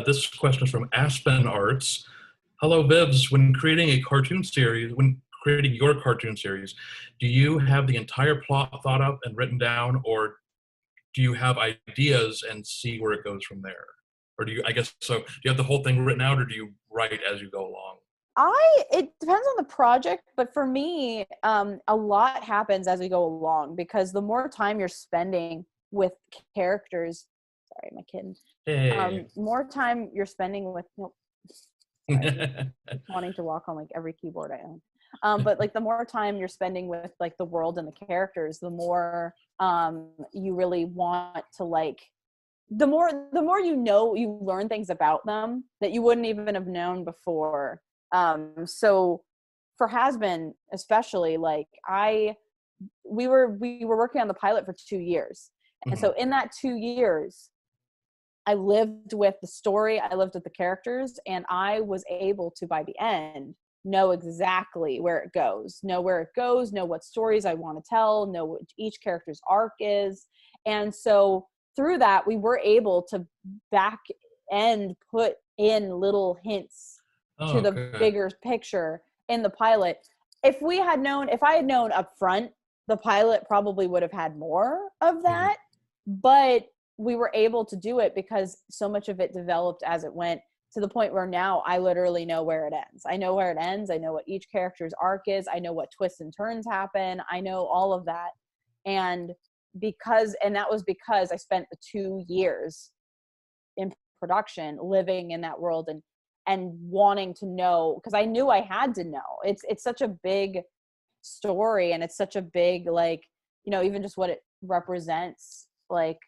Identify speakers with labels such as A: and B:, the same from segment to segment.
A: This question is from Aspen Arts. Hello, Vivs. When creating your cartoon series, do you have the entire plot thought up and written down, or do you have ideas and see where it goes from there? Or do you, I guess, so do you have the whole thing written out, or do you write as you go along?
B: It depends on the project, but for me, a lot happens as we go along, because the more time you're spending with characters, sorry, my kid,
A: Hey.
B: more time you're spending with, nope, sorry, wanting to walk on like every keyboard I own. But like the more time you're spending with like the world and the characters, the more you really want to like, the more you know, you learn things about them that you wouldn't even have known before. So for Has-Been especially, like we were working on the pilot for 2 years. And so in that 2 years, I lived with the story, I lived with the characters, and I was able to, by the end, know exactly where it goes, know what stories I want to tell, know what each character's arc is. And so through that, we were able to back end put in little hints to the bigger picture in the pilot. If I had known up front, the pilot probably would have had more of that, but we were able to do it because so much of it developed as it went, to the point where now I literally know where it ends. I know where it ends. I know what each character's arc is. I know what twists and turns happen. I know all of that. And that was because I spent the 2 years in production living in that world and wanting to know, because I knew I had to know. It's such a big story, and it's such a big, like, even just what it represents, like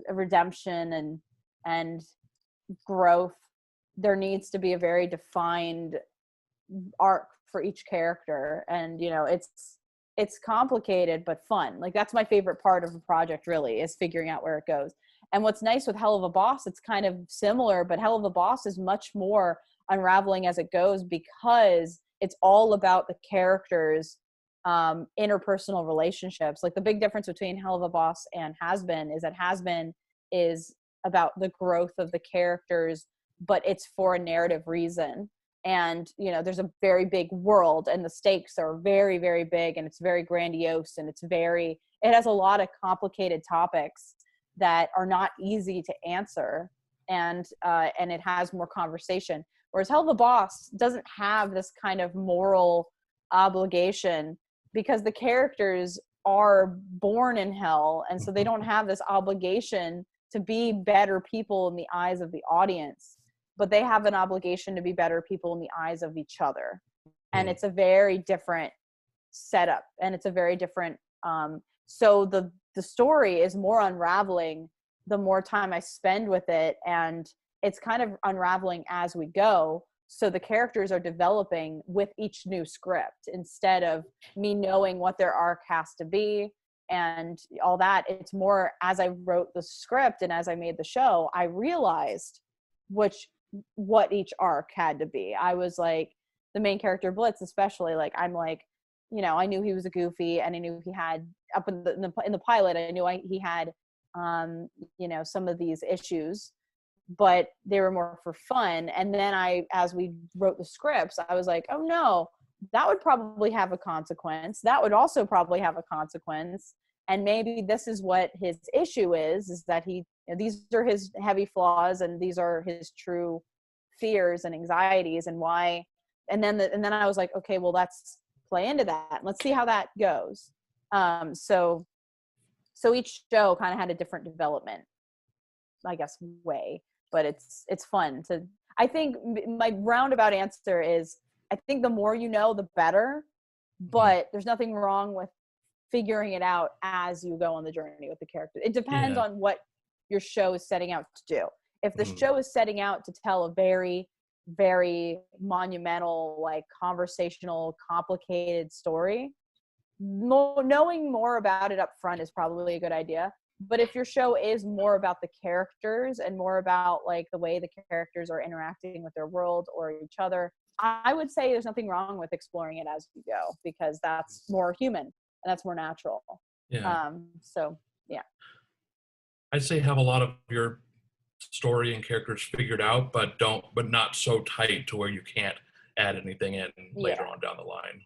B: redemption and growth. There needs to be a very defined arc for each character, and it's complicated but fun. Like, that's my favorite part of the project, really, is figuring out where it goes. And what's nice with Hell of a Boss, it's kind of similar, but Hell of a Boss is much more unraveling as it goes, because it's all about the characters' interpersonal relationships. Like, the big difference between Hell of a Boss and Has-Been is that Has-Been is about the growth of the characters, but it's for a narrative reason. And there's a very big world, and the stakes are very, very big, and it's very grandiose, and it has a lot of complicated topics that are not easy to answer, and it has more conversation. Whereas Hell of a Boss doesn't have this kind of moral obligation, because the characters are born in hell, and so they don't have this obligation to be better people in the eyes of the audience, but they have an obligation to be better people in the eyes of each other. And it's a very different setup, and it's a very different so the story is more unraveling the more time I spend with it, and it's kind of unraveling as we go. So the characters are developing with each new script, instead of me knowing what their arc has to be and all that. It's more, as I wrote the script and as I made the show, I realized what each arc had to be. I was like, the main character Blitz, especially, like, I'm like, I knew he was a goofy, and I knew he had, up in the pilot, I knew he had some of these issues, but they were more for fun. And then as we wrote the scripts, I was like, oh no, that would probably have a consequence. That would also probably have a consequence. And maybe this is what his issue is that these are his heavy flaws, and these are his true fears and anxieties, and why. And then I was like, okay, well, let's play into that. Let's see how that goes. So each show kind of had a different development, I guess, way, but it's fun to, I think my roundabout answer is, I think the more you know, the better, but there's nothing wrong with figuring it out as you go on the journey with the character. It depends on what your show is setting out to do. If the show is setting out to tell a very, very monumental, like conversational, complicated story, knowing more about it up front is probably a good idea. But if your show is more about the characters and more about like the way the characters are interacting with their world or each other, I would say there's nothing wrong with exploring it as you go, because that's more human and that's more natural.
A: Yeah.
B: So yeah.
A: I'd say have a lot of your story and characters figured out, but not so tight to where you can't add anything in later
B: Yeah.
A: on down the line.